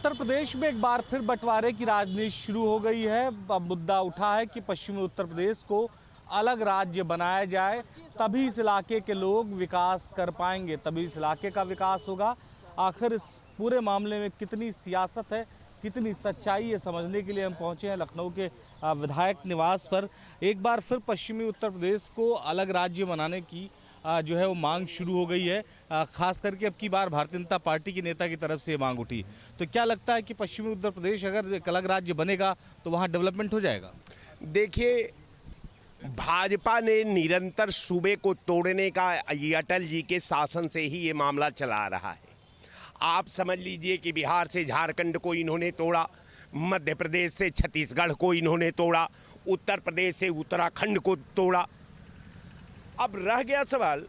उत्तर प्रदेश में एक बार फिर बंटवारे की राजनीति शुरू हो गई है। अब मुद्दा उठा है कि पश्चिमी उत्तर प्रदेश को अलग राज्य बनाया जाए, तभी इस इलाके के लोग विकास कर पाएंगे, तभी इस इलाके का विकास होगा। आखिर इस पूरे मामले में कितनी सियासत है, कितनी सच्चाई है, समझने के लिए हम पहुंचे हैं लखनऊ के विधायक निवास पर। एक बार फिर पश्चिमी उत्तर प्रदेश को अलग राज्य बनाने की जो है वो मांग शुरू हो गई है। खास करके अब की बार भारतीय जनता पार्टी के नेता की तरफ से ये मांग उठी। तो क्या लगता है कि पश्चिमी उत्तर प्रदेश अगर एक अलग राज्य बनेगा तो वहाँ डेवलपमेंट हो जाएगा? देखिए, भाजपा ने निरंतर सूबे को तोड़ने का ये अटल जी के शासन से ही ये मामला चला रहा है। आप समझ लीजिए कि बिहार से झारखंड को इन्होंने तोड़ा, मध्य प्रदेश से छत्तीसगढ़ को इन्होंने तोड़ा, उत्तर प्रदेश से उत्तराखंड को तोड़ा। अब रह गया सवाल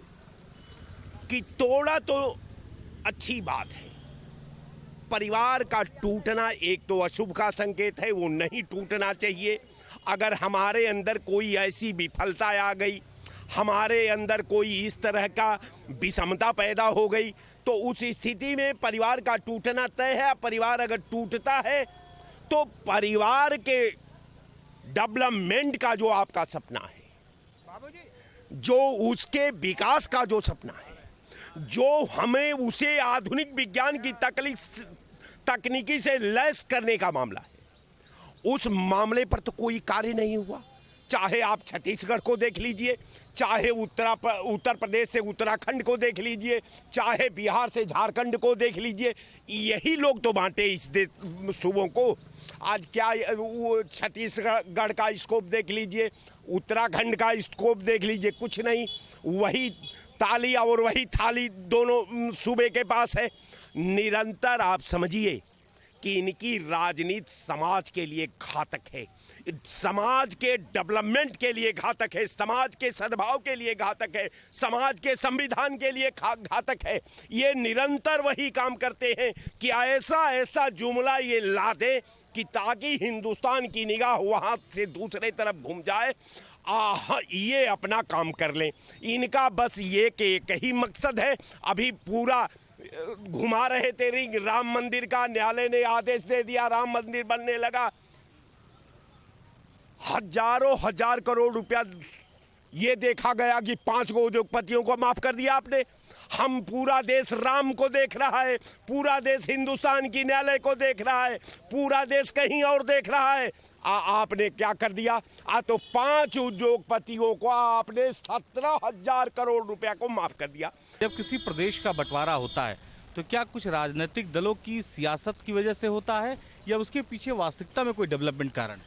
कि तोड़ा तो अच्छी बात है, परिवार का टूटना एक तो अशुभ का संकेत है, वो नहीं टूटना चाहिए। अगर हमारे अंदर कोई ऐसी विफलता आ गई, हमारे अंदर कोई इस तरह का विषमता पैदा हो गई, तो उस स्थिति में परिवार का टूटना तय है। परिवार अगर टूटता है तो परिवार के डेवलपमेंट का जो आपका सपना है, जो उसके विकास का जो सपना है, जो हमें उसे आधुनिक विज्ञान की तकनीकी से लैस करने का मामला है, उस मामले पर तो कोई कार्य नहीं हुआ। चाहे आप छत्तीसगढ़ को देख लीजिए, चाहे उत्तर प्रदेश से उत्तराखंड को देख लीजिए, चाहे बिहार से झारखंड को देख लीजिए, यही लोग तो बांटे इस सूबों को। आज क्या वो छत्तीसगढ़ का स्कोप देख लीजिए, उत्तराखंड का स्कोप देख लीजिए, कुछ नहीं। वही ताली और वही थाली दोनों सूबे के पास है। निरंतर आप समझिए कि इनकी राजनीति समाज के लिए घातक है, समाज के डेवलपमेंट के लिए घातक है, समाज के सद्भाव के लिए घातक है, समाज के संविधान के लिए घातक है। ये निरंतर वही काम करते हैं कि ऐसा जुमला ये ला दें कि ताकि हिंदुस्तान की निगाह वहाँ से दूसरे तरफ घूम जाए, ये अपना काम कर लें। इनका बस ये कि एक ही मकसद है। अभी पूरा घुमा रहे थे रिंग राम मंदिर का, न्यायालय ने आदेश दे दिया, राम मंदिर बनने लगा। हजारों हजार करोड़ रुपया ये देखा गया कि 5 उद्योगपतियों को माफ कर दिया आपने। हम पूरा देश राम को देख रहा है, पूरा देश हिंदुस्तान की न्यायालय को देख रहा है, पूरा देश कहीं और देख रहा है। आपने क्या कर दिया? तो 5 उद्योगपतियों को आपने 17,000 करोड़ रुपया को माफ कर दिया। जब किसी प्रदेश का बंटवारा होता है तो क्या कुछ राजनीतिक दलों की सियासत की वजह से होता है या उसके पीछे वास्तविकता में कोई डेवलपमेंट कारण?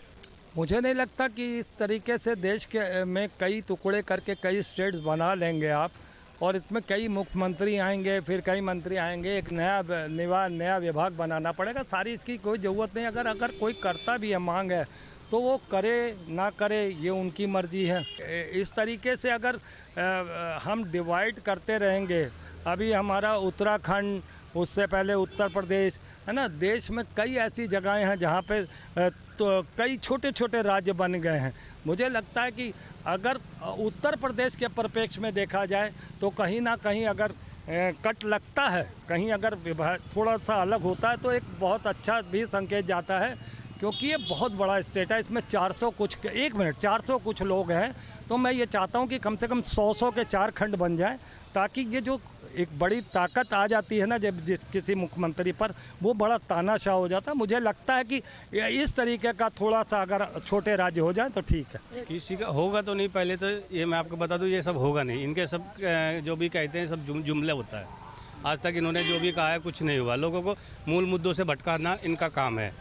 मुझे नहीं लगता कि इस तरीके से देश के में कई टुकड़े करके कई स्टेट्स बना लेंगे आप, और इसमें कई मुख्यमंत्री आएंगे, फिर कई मंत्री आएंगे, एक नया विभाग बनाना पड़ेगा। सारी इसकी कोई ज़रूरत नहीं। अगर कोई करता भी है, मांग है, तो वो करे ना करे ये उनकी मर्जी है। इस तरीके से अगर हम डिवाइड करते रहेंगे, अभी हमारा उत्तराखंड, उससे पहले उत्तर प्रदेश है ना, देश में कई ऐसी जगहें हैं जहाँ पे तो कई छोटे छोटे राज्य बन गए हैं। मुझे लगता है कि अगर उत्तर प्रदेश के परिप्रेक्ष्य में देखा जाए तो कहीं ना कहीं अगर कट लगता है, कहीं अगर थोड़ा सा अलग होता है तो एक बहुत अच्छा भी संकेत जाता है, क्योंकि ये बहुत बड़ा स्टेट है। इसमें 400 कुछ लोग हैं। तो मैं ये चाहता हूँ कि कम से कम 100 के 4 खंड बन जाएं, ताकि ये जो एक बड़ी ताकत आ जाती है ना जब किसी मुख्यमंत्री पर, वो बड़ा तानाशाह हो जाता है। मुझे लगता है कि इस तरीके का थोड़ा सा अगर छोटे राज्य हो जाए तो ठीक है। किसी का होगा तो नहीं, पहले तो ये मैं आपको बता दूं, ये सब होगा नहीं। इनके सब जो भी कहते हैं सब जुमले होता है। आज तक इन्होंने जो भी कहा है कुछ नहीं हुआ। लोगों को मूल मुद्दों से भटकाना इनका काम है,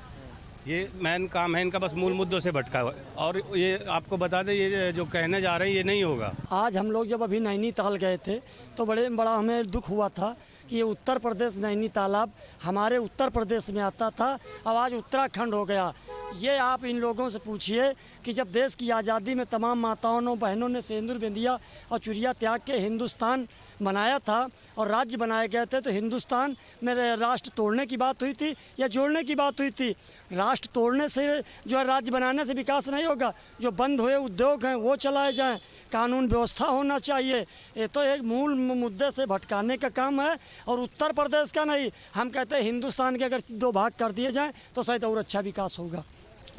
ये मेन काम है इनका, बस मूल मुद्दों से भटका हुआ। और ये आपको बता दें, ये जो कहने जा रहे हैं ये नहीं होगा। आज हम लोग जब अभी नैनीताल गए थे तो बड़ा हमें दुख हुआ था कि ये उत्तर प्रदेश नैनीताल अब हमारे उत्तर प्रदेश में आता था, अब आज उत्तराखंड हो गया। ये आप इन लोगों से पूछिए कि जब देश की आज़ादी में तमाम माताओं बहनों ने सिंदूर बिंदिया और चुरिया त्याग के हिंदुस्तान बनाया था और राज्य बनाए गए थे, तो हिंदुस्तान में राष्ट्र तोड़ने की बात हुई थी या जोड़ने की बात हुई थी? राष्ट्र तोड़ने से जो है राज्य बनाने से विकास नहीं होगा। जो बंद हुए उद्योग हैं वो चलाए जाएं, कानून व्यवस्था होना चाहिए। ये तो एक मूल मुद्दे से भटकाने का काम है और उत्तर प्रदेश का नहीं। हम कहते हैं हिंदुस्तान के अगर 2 भाग कर दिए जाएं तो शायद और अच्छा विकास होगा।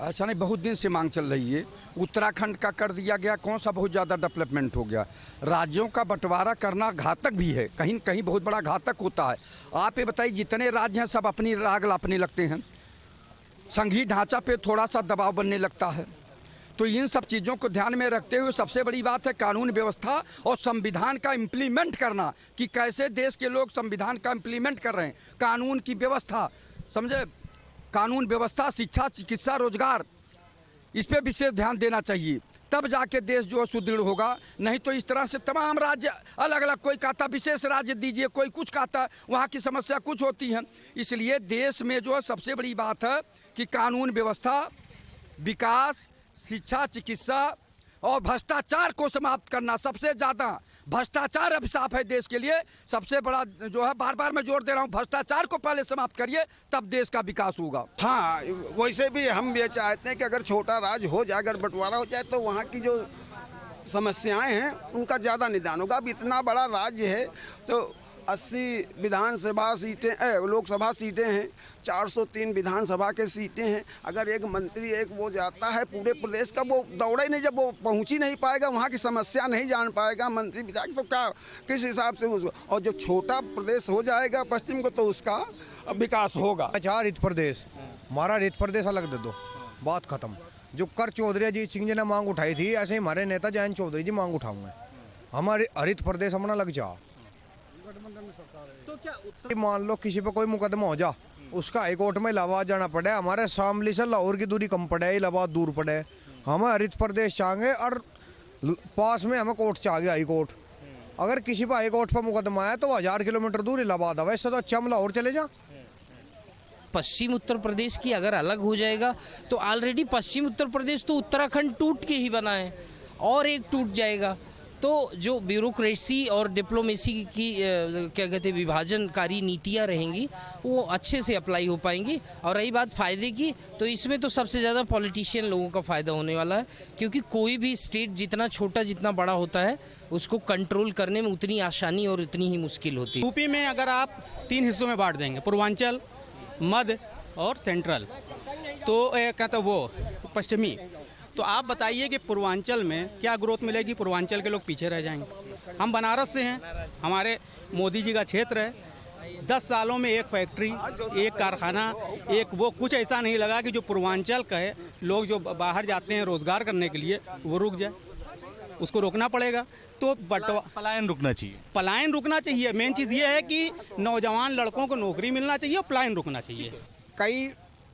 ऐसा नहीं, बहुत दिन से मांग चल रही है। उत्तराखंड का कर दिया गया, कौन सा बहुत ज़्यादा डेवलपमेंट हो गया। राज्यों का बंटवारा करना घातक भी है, कहीं कहीं बहुत बड़ा घातक होता है। आप ये बताइए, जितने राज्य हैं सब अपनी राग लापने लगते हैं, संघीय ढांचा पे थोड़ा सा दबाव बनने लगता है। तो इन सब चीज़ों को ध्यान में रखते हुए सबसे बड़ी बात है कानून व्यवस्था और संविधान का इम्प्लीमेंट करना, कि कैसे देश के लोग संविधान का इम्प्लीमेंट कर रहे हैं। कानून की व्यवस्था, समझे, कानून व्यवस्था, शिक्षा, चिकित्सा, रोजगार, इस पे विशेष ध्यान देना चाहिए, तब जाके देश जो है सुदृढ़ होगा। नहीं तो इस तरह से तमाम राज्य अलग अलग, कोई कहता विशेष राज्य दीजिए, कोई कुछ कहता, वहाँ की समस्या कुछ होती है। इसलिए देश में जो है सबसे बड़ी बात है कि कानून व्यवस्था, विकास, शिक्षा, चिकित्सा और भ्रष्टाचार को समाप्त करना। सबसे ज़्यादा भ्रष्टाचार अभिशाप है देश के लिए। सबसे बड़ा जो है, बार बार मैं जोर दे रहा हूँ, भ्रष्टाचार को पहले समाप्त करिए, तब देश का विकास होगा। हाँ, वैसे भी हम ये चाहते हैं कि अगर छोटा राज्य हो जाए, अगर बंटवारा हो जाए, तो वहाँ की जो समस्याएं हैं उनका ज़्यादा निदान होगा। अब इतना बड़ा राज्य है तो 80 विधानसभा सीटें, लोकसभा सीटें हैं, 403 विधानसभा के सीटें हैं। अगर एक मंत्री एक वो जाता है पूरे प्रदेश का, वो दौड़ा ही नहीं, जब वो पहुंच ही नहीं पाएगा, वहाँ की समस्या नहीं जान पाएगा मंत्री विधायक, तो क्या किस हिसाब से उसको। और जब छोटा प्रदेश हो जाएगा पश्चिम को, तो उसका विकास होगा। अच्छा, हरित प्रदेश, हमारा हरित प्रदेश अलग दे दो, बात खत्म। जो कर चौधरी अजीत सिंह जी ने मांग उठाई थी, ऐसे ही हमारे नेता जयंत चौधरी जी मांग उठाऊंगे। हमारे हरित प्रदेश अपना लग जा। तो मान लो किसी पे कोई मुकदमा हो जा, उसका हाई कोर्ट में इलाहाबाद जाना पड़े, हमारे शामली से लाहौर की दूरी कम पड़े, इलाहाबाद दूर पड़े, हमें हरित प्रदेश चाहेंगे और पास में हमें कोर्ट चाहिए, हाई कोर्ट। अगर किसी पर हाई कोर्ट पर मुकदमा है तो 1000 किलोमीटर दूर इलाहाबाद है, वैसे तो अच्छा हम लाहौर चले जा। पश्चिम उत्तर प्रदेश की अगर अलग हो जाएगा तो ऑलरेडी पश्चिम उत्तर प्रदेश तो उत्तराखंड टूट के ही बना है, और एक टूट जाएगा तो जो ब्यूरोक्रेसी और डिप्लोमेसी की क्या कहते हैं विभाजनकारी नीतियाँ रहेंगी वो अच्छे से अप्लाई हो पाएंगी। और रही बात फ़ायदे की, तो इसमें तो सबसे ज़्यादा पॉलिटिशियन लोगों का फ़ायदा होने वाला है, क्योंकि कोई भी स्टेट जितना छोटा जितना बड़ा होता है उसको कंट्रोल करने में उतनी आसानी और उतनी ही मुश्किल होती है। यूपी में अगर आप 3 हिस्सों में बांट देंगे, पूर्वांचल, मध्य और सेंट्रल, तो कहते वो पश्चिमी, तो आप बताइए कि पूर्वांचल में क्या ग्रोथ मिलेगी? पूर्वांचल के लोग पीछे रह जाएंगे। हम बनारस से हैं, हमारे मोदी जी का क्षेत्र है, 10 सालों में एक फैक्ट्री, एक कारखाना, एक वो कुछ ऐसा नहीं लगा कि जो पूर्वांचल का है, लोग जो बाहर जाते हैं रोजगार करने के लिए वो रुक जाए, उसको रोकना पड़ेगा। तो पलायन रुकना चाहिए, पलायन रुकना चाहिए। मेन चीज़ ये है कि नौजवान लड़कों को नौकरी मिलना चाहिए और पलायन रुकना चाहिए। कई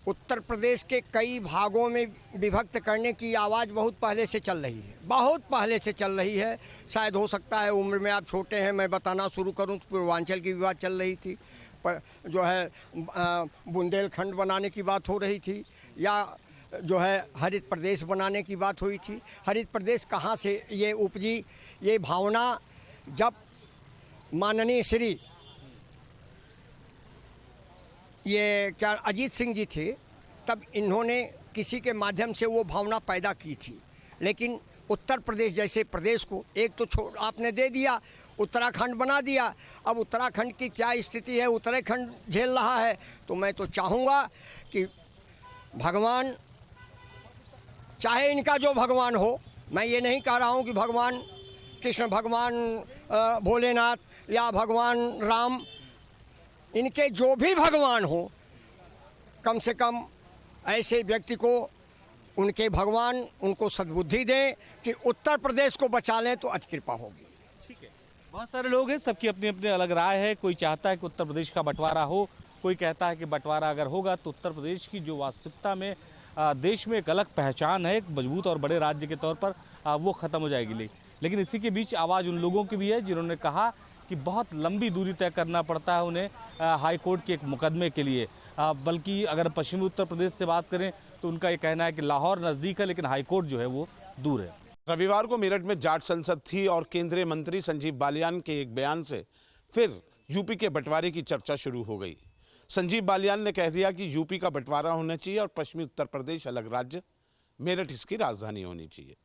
उत्तर प्रदेश के कई भागों में विभक्त करने की आवाज़ बहुत पहले से चल रही है, बहुत पहले से चल रही है। शायद हो सकता है उम्र में आप छोटे हैं, मैं बताना शुरू करूं तो पूर्वांचल की बात चल रही थी, पर जो है बुंदेलखंड बनाने की बात हो रही थी, या जो है हरित प्रदेश बनाने की बात हुई थी। हरित प्रदेश कहाँ से ये उपजी? ये भावना जब माननीय श्री ये क्या अजीत सिंह जी थे, तब इन्होंने किसी के माध्यम से वो भावना पैदा की थी। लेकिन उत्तर प्रदेश जैसे प्रदेश को एक तो आपने दे दिया, उत्तराखंड बना दिया। अब उत्तराखंड की क्या स्थिति है, उत्तराखंड झेल रहा है। तो मैं तो चाहूँगा कि भगवान, चाहे इनका जो भगवान हो, मैं ये नहीं कह रहा हूँ कि भगवान कृष्ण, भगवान भोलेनाथ या भगवान राम, इनके जो भी भगवान हो, कम से कम ऐसे व्यक्ति को उनके भगवान उनको सद्बुद्धि दें कि उत्तर प्रदेश को बचा लें, तो अच्छी कृपा होगी। ठीक है, बहुत सारे लोग हैं, सबकी अपनी अपनी अलग राय है। कोई चाहता है कि उत्तर प्रदेश का बंटवारा हो, कोई कहता है कि बंटवारा अगर होगा तो उत्तर प्रदेश की जो वास्तविकता में देश में एक अलग पहचान है, एक मजबूत और बड़े राज्य के तौर पर, वो ख़त्म हो जाएगी। लेकिन इसी के बीच आवाज़ उन लोगों की भी है जिन्होंने कहा कि बहुत लंबी दूरी तय करना पड़ता है उन्हें हाई कोर्ट के एक मुकदमे के लिए। बल्कि अगर पश्चिमी उत्तर प्रदेश से बात करें तो उनका ये कहना है कि लाहौर नज़दीक है लेकिन हाईकोर्ट जो है वो दूर है। रविवार को मेरठ में जाट संसद थी और केंद्रीय मंत्री संजीव बालियान के एक बयान से फिर यूपी के बंटवारे की चर्चा शुरू हो गई। संजीव बालियान ने कह दिया कि यूपी का बंटवारा होना चाहिए और पश्चिमी उत्तर प्रदेश अलग राज्य, मेरठ इसकी राजधानी होनी चाहिए।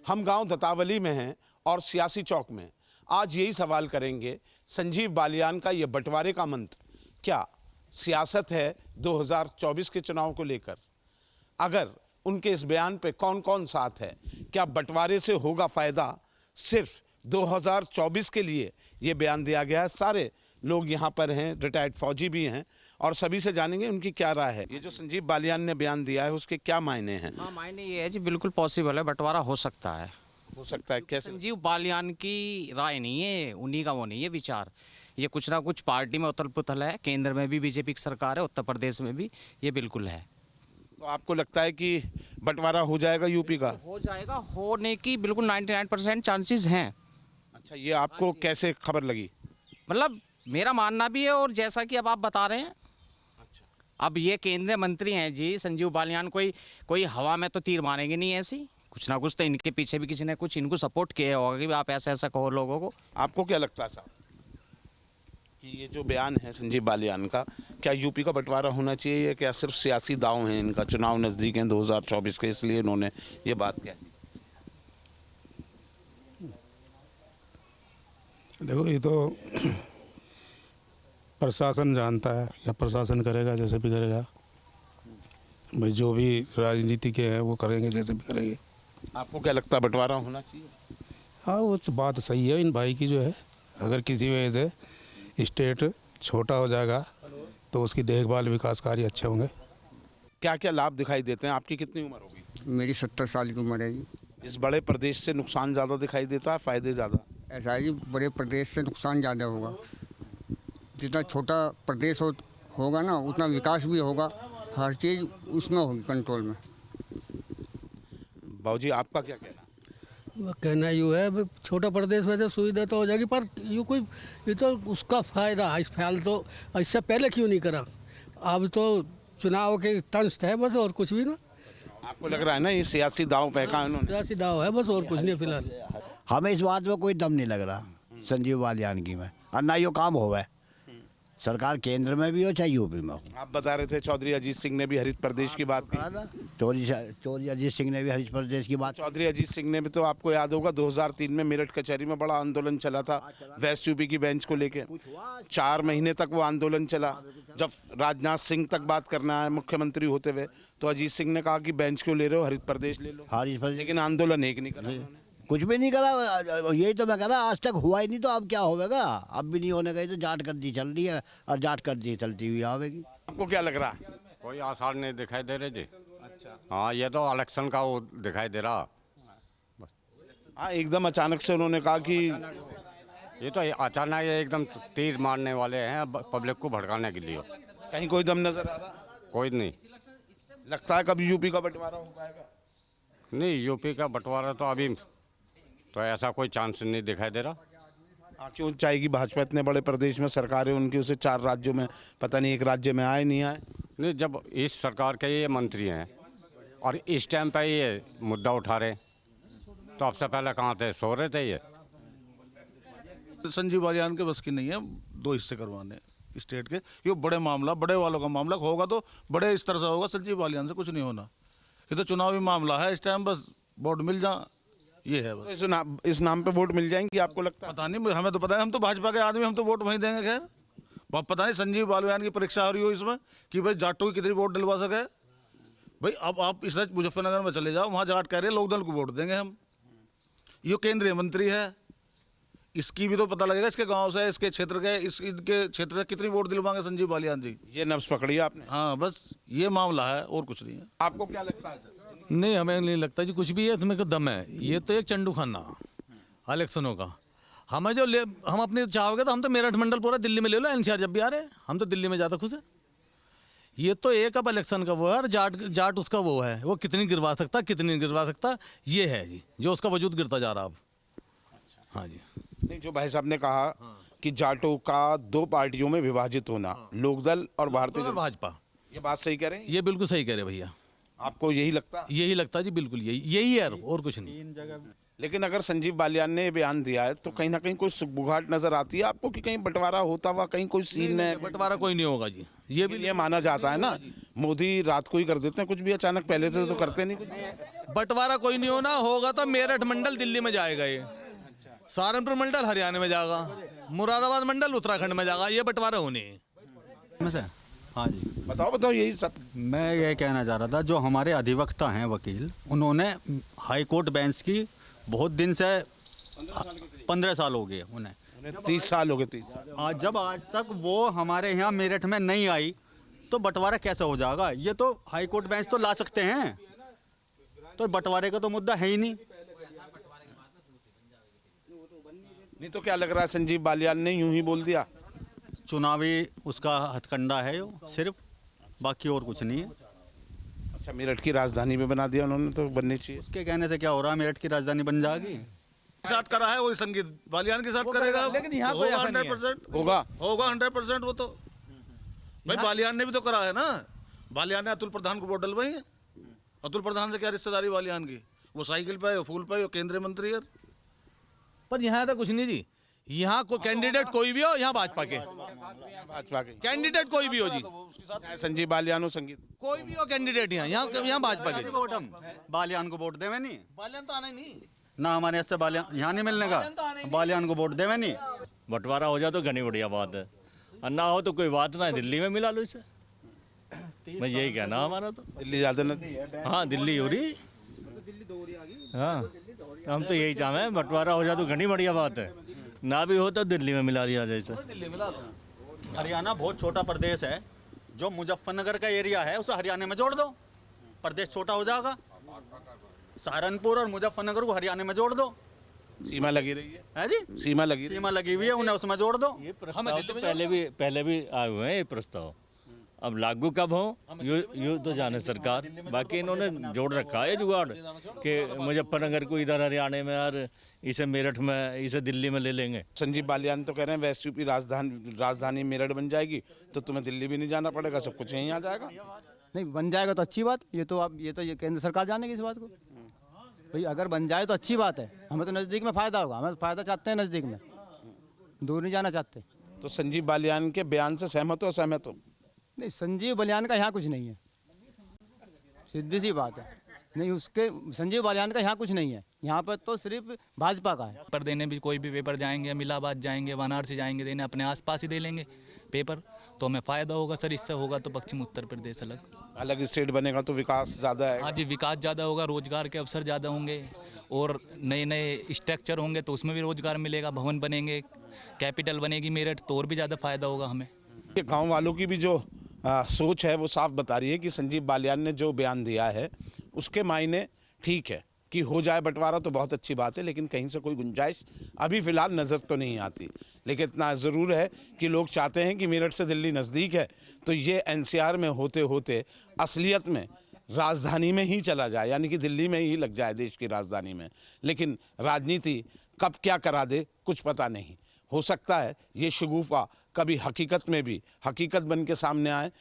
हम गांव दतावली में हैं और सियासी चौक में आज यही सवाल करेंगे, संजीव बालियान का ये बंटवारे का मंत्र क्या सियासत है 2024 के चुनाव को लेकर? अगर उनके इस बयान पे कौन कौन साथ है, क्या बंटवारे से होगा फायदा? सिर्फ 2024 के लिए ये बयान दिया गया है। सारे लोग यहाँ पर हैं, रिटायर्ड फौजी भी हैं और सभी से जानेंगे उनकी क्या राय है। ये जो संजीव बालियान ने बयान दिया है उसके क्या मायने हैं? हाँ, मायने ये है जी, बिल्कुल पॉसिबल है, बंटवारा हो सकता है। हो सकता है कैसे? संजीव बालियान की राय नहीं है, उन्हीं का वो नहीं है विचार। ये कुछ ना कुछ पार्टी में उथल पुथल है, केंद्र में भी बीजेपी की सरकार है, उत्तर प्रदेश में भी ये बिल्कुल है। तो आपको लगता है कि बंटवारा हो जाएगा यूपी का? हो जाएगा, होने की बिल्कुल 99% चांसेस हैं। अच्छा, ये आपको कैसे खबर लगी? मतलब मेरा मानना भी है और जैसा कि अब आप बता रहे हैं। अब ये केंद्रीय मंत्री हैं जी संजीव बालियान, कोई हवा में तो तीर मारेंगे नहीं ऐसी, कुछ ना कुछ तो इनके पीछे भी किसी ने कुछ इनको सपोर्ट किया होगा कि आप ऐसा ऐसा कहो लोगों को। आपको क्या लगता है साहब कि ये जो बयान है संजीव बालियान का, क्या यूपी का बंटवारा होना चाहिए या क्या सिर्फ सियासी दांव हैं इनका? चुनाव नज़दीक हैं 2024 के, इसलिए इन्होंने ये बात कही। देखो, ये तो प्रशासन जानता है, या प्रशासन करेगा जैसे भी करेगा भाई, जो भी राजनीति के हैं वो करेंगे जैसे भी करेंगे। आपको क्या लगता है बंटवारा होना चाहिए? हाँ, वो बात सही है इन भाई की जो है। अगर किसी वजह से स्टेट छोटा हो जाएगा तो उसकी देखभाल विकास कार्य अच्छे होंगे। क्या क्या लाभ दिखाई देते हैं? आपकी कितनी उम्र होगी? मेरी 70 साल की उम्र है जी। इस बड़े प्रदेश से नुकसान ज़्यादा दिखाई देता है, फ़ायदे ज़्यादा? ऐसा है जी, बड़े प्रदेश से नुकसान ज़्यादा होगा। जितना छोटा प्रदेश होगा ना उतना विकास भी होगा, हर चीज़ उसमें होगी कंट्रोल में। बाबूजी, आपका क्या कहना? कहना यूँ है, छोटा प्रदेश वैसे सुविधा तो हो जाएगी, पर ये तो उसका फ़ायदा है। इस ख्याल तो इससे पहले क्यों नहीं करा? अब तो चुनाव के तंज है बस, और कुछ भी ना। आपको लग रहा है ना ये सियासी दांव फेंका उन्होंने? सियासी दाव है बस, और कुछ नहीं फिलहाल। हमें इस बात में कोई दम नहीं लग रहा संजीव बालियान की में, और ना ये काम होवे, सरकार केंद्र में भी हो चाहे यूपी में हो। आप बता रहे थे चौधरी अजीत सिंह ने भी हरित प्रदेश की बात की। चौधरी अजीत सिंह ने भी हरित प्रदेश की बात। चौधरी अजीत सिंह ने भी, तो आपको याद होगा 2003 में मेरठ कचहरी में बड़ा आंदोलन चला था वेस्ट यूपी की बेंच को लेके। 4 महीने तक वो आंदोलन चला। जब राजनाथ सिंह तक बात करना है मुख्यमंत्री होते हुए, तो अजीत सिंह ने कहा कि बेंच क्यों ले रहे हो, हरित प्रदेश ले लो। लेकिन आंदोलन एक नहीं करा, कुछ भी नहीं करा। यही तो मैं कह रहा, आज तक हुआ ही नहीं, तो अब क्या होगा? अब भी नहीं होने गई तो जाट गर्दी चल रही है और जाट गर्दी चलती हुई आवेगी। आपको क्या लग रहा है? कोई आसार नहीं दिखाई दे रहे जी। अच्छा, हाँ, ये तो इलेक्शन का वो दिखाई दे रहा। हाँ, एकदम अचानक से उन्होंने कहा कि ये तो अचानक एकदम तीर मारने वाले हैं पब्लिक को भड़काने के लिए। कहीं कोई दम नजर आ रहा? कोई नहीं लगता है कभी यूपी का बंटवारा हो पाएगा? नहीं, यूपी का बंटवारा तो अभी तो ऐसा कोई चांस नहीं दिखाई दे रहा। क्यों चाहेगी भाजपा? इतने बड़े प्रदेश में सरकार है उनकी, उसे 4 राज्यों में पता नहीं एक राज्य में आए नहीं आए। नहीं, जब इस सरकार के ये मंत्री हैं और इस टाइम पे ये मुद्दा उठा रहे, तो अब से पहले कहाँ थे? सो रहे थे ये। संजीव बालियान के बस की नहीं है 2 हिस्से करवाने स्टेट के। ये बड़े मामला, बड़े वालों का मामला होगा तो बड़े स्तर से होगा, संजीव बालियान से कुछ नहीं होना। ये तो चुनावी मामला है इस टाइम, बस वोट मिल जा, ये है बस। तो इस नाम पे वोट मिल जाएंगे आपको लगता है? पता नहीं, हमें तो पता है, हम तो भाजपा के आदमी, हम तो वोट वहीं देंगे। खैर, पता नहीं संजीव बालियान की परीक्षा हो रही हो इसमें कि भाई जाटों की कितनी वोट डलवा सके। भाई अब आप इस मुजफ्फरनगर में चले जाओ, वहाँ जाट कह रहे हैं लोकदल को वोट देंगे हम। ये केंद्रीय मंत्री है, इसकी भी तो पता लगेगा, इसके गांव से, इसके क्षेत्र के, इनके क्षेत्र से कितनी वोट दिलवाएंगे संजीव बालियान जी। ये नब्ज पकड़ी आपने? हाँ, बस ये मामला है और कुछ नहीं है। आपको क्या लगता है? नहीं, हमें नहीं लगता जी कुछ भी है, इसमें दम है। ये तो एक चंडू खाना इलेक्शनों का। हमें जो हम अपने चाहोगे तो हम तो मेरठ मंडल पूरा दिल्ली में ले लो, एनसीआर जब भी आ रहे हैं, हम तो दिल्ली में ज़्यादा खुश है। ये तो एक अब इलेक्शन का वो है, और जाट उसका वो है, वो कितनी गिरवा सकता, कितनी नहीं गिरवा सकता, ये है जी जो उसका वजूद गिरता जा रहा अब। हाँ जी। नहीं, जो भाई साहब ने कहा कि जाटों का 2 पार्टियों में विभाजित होना, लोकदल और भारतीय जनता भाजपा, ये बात सही कह रहे हैं? ये बिल्कुल सही कह रहे भैया। आपको यही लगता? यही लगता जी, बिल्कुल यही है और कुछ नहीं। लेकिन अगर संजीव बालियान ने बयान दिया है तो कहीं ना कहीं कोई सुगबुगाहट नजर आती है आपको कि कहीं बंटवारा होता हुआ कहीं कोई सीन है? बंटवारा कोई नहीं होगा जी, ये भी ये माना जाता है ना। मोदी रात को ही कर देते हैं कुछ भी, अचानक पहले से तो करते नहीं कुछ। बंटवारा कोई नहीं होगा तो मेरठ मंडल दिल्ली में जाएगा, ये सहारनपुर मंडल हरियाणा में जाएगा, मुरादाबाद मंडल उत्तराखंड में जाएगा, ये बंटवारा होने। हाँ जी, बताओ यही सब। मैं ये कहना चाह रहा था, जो हमारे अधिवक्ता हैं वकील, उन्होंने हाई कोर्ट बेंच की बहुत दिन से 15 साल हो गए उन्हें 30 साल हो गए। 30 साल जब आज तक वो हमारे यहाँ मेरठ में नहीं आई तो बंटवारा कैसे हो जाएगा? ये तो हाई कोर्ट बेंच तो ला सकते हैं, तो बंटवारे का तो मुद्दा है ही नहीं। नहीं तो क्या लग रहा है संजीव बालियान ने यूं ही बोल दिया? चुनावी उसका हथकंडा है वो, सिर्फ, बाकी और कुछ नहीं है। अच्छा, मेरठ की राजधानी में बना दिया उन्होंने, तो बननी चाहिए। उसके कहने से क्या हो रहा है, मेरठ की राजधानी बन जाएगी। साथ करा है वही संगीत बालियान के साथ करेगा, लेकिन यहाँ कोई ऐसा नहीं है। 100% होगा 100%। वो तो भाई बालियान ने भी तो करा है ना। बालियान ने अतुल प्रधान को वोट डलवाई है। अतुल प्रधान से क्या रिश्तेदारी बालियान की? वो साइकिल पे, फूल पे, केंद्रीय मंत्री है। पर यहाँ तो कुछ नहीं जी, यहाँ को कैंडिडेट कोई भी हो, यहाँ भाजपा के कैंडिडेट कोई भी हो जी, संजीव बालियान हो, संगीत कोई भी हो कैंडिडेट, यहाँ भाजपा के। वोट हम बालियान को वोट देवे नहीं, बालियान तो आना ही नहीं ना हमारे से बालियान यहाँ नहीं मिलने का, बालियान को वोट देवे नहीं। बंटवारा हो जाए तो घनी बढ़िया बात है, और ना हो तो कोई बात ना है, दिल्ली में मिला लो इसे। मैं यही कहना हमारा तो। दिल्ली ज्यादा नहीं? हाँ, दिल्ली हो रही। हाँ, हम तो यही चाहे हैं, बंटवारा हो जाए तो घनी बढ़िया बात है, ना भी हो तो दिल्ली में मिला दिया जैसे। हरियाणा बहुत छोटा प्रदेश है, जो मुजफ्फरनगर का एरिया है उसे हरियाणा में जोड़ दो, प्रदेश छोटा हो जाएगा। सहारनपुर और मुजफ्फरनगर को हरियाणा में जोड़ दो। सीमा लगी रही है जी, सीमा लगी हुई है, उन्हें उसमें जोड़ दो। ये प्रस्ताव तो पहले भी आए हुए हैं ये प्रस्ताव, अब लागू कब हो यू तो जाने सरकार। बाकी इन्होंने जोड़ रखा है जुगाड़ कि मुजफ्फरनगर को इधर हरियाणा में और इसे मेरठ में, इसे दिल्ली में ले लेंगे। संजीव बालियान तो कह रहे हैं वेस्ट यूपी राजधानी मेरठ बन जाएगी तो तुम्हें दिल्ली भी नहीं जाना पड़ेगा, सब कुछ यहीं आ जाएगा। नहीं, बन जाएगा तो अच्छी बात, ये तो केंद्र सरकार जानेगी इस बात को। भाई अगर बन जाए तो अच्छी बात है, हमें तो नज़दीक में फ़ायदा होगा, हमें फ़ायदा चाहते हैं नज़दीक में, दूर नहीं जाना चाहते। तो संजीव बालियान के बयान से सहमत हो? असहमत हो? नहीं, संजीव बालियान का यहाँ कुछ नहीं है, सीधी सी बात है। नहीं, उसके संजीव बालियान का यहाँ कुछ नहीं है, यहाँ पर तो सिर्फ भाजपा का है। पेपर देने भी कोई भी पेपर जाएंगे, मिलाबाद जाएंगे, वाराणसी जाएंगे देने, अपने आसपास ही दे लेंगे पेपर, तो हमें फ़ायदा होगा सर। इससे होगा तो पश्चिम उत्तर प्रदेश अलग स्टेट बनेगा तो विकास ज़्यादा है। हाँ जी, विकास ज़्यादा होगा, रोजगार के अवसर ज़्यादा होंगे, और नए नए स्ट्रक्चर होंगे तो उसमें भी रोजगार मिलेगा, भवन बनेंगे, कैपिटल बनेगी मेरठ, तो और भी ज़्यादा फ़ायदा होगा हमें। गाँव वालों की भी जो सोच है वो साफ बता रही है कि संजीव बालियान ने जो बयान दिया है उसके मायने ठीक है कि हो जाए बंटवारा तो बहुत अच्छी बात है, लेकिन कहीं से कोई गुंजाइश अभी फ़िलहाल नज़र तो नहीं आती। लेकिन इतना ज़रूर है कि लोग चाहते हैं कि मेरठ से दिल्ली नज़दीक है तो ये एनसीआर में होते होते असलियत में राजधानी में ही चला जाए, यानी कि दिल्ली में ही लग जाए, देश की राजधानी में। लेकिन राजनीति कब क्या करा दे कुछ पता नहीं, हो सकता है ये शगुफा कभी हकीकत में भी हकीकत बन के सामने आए,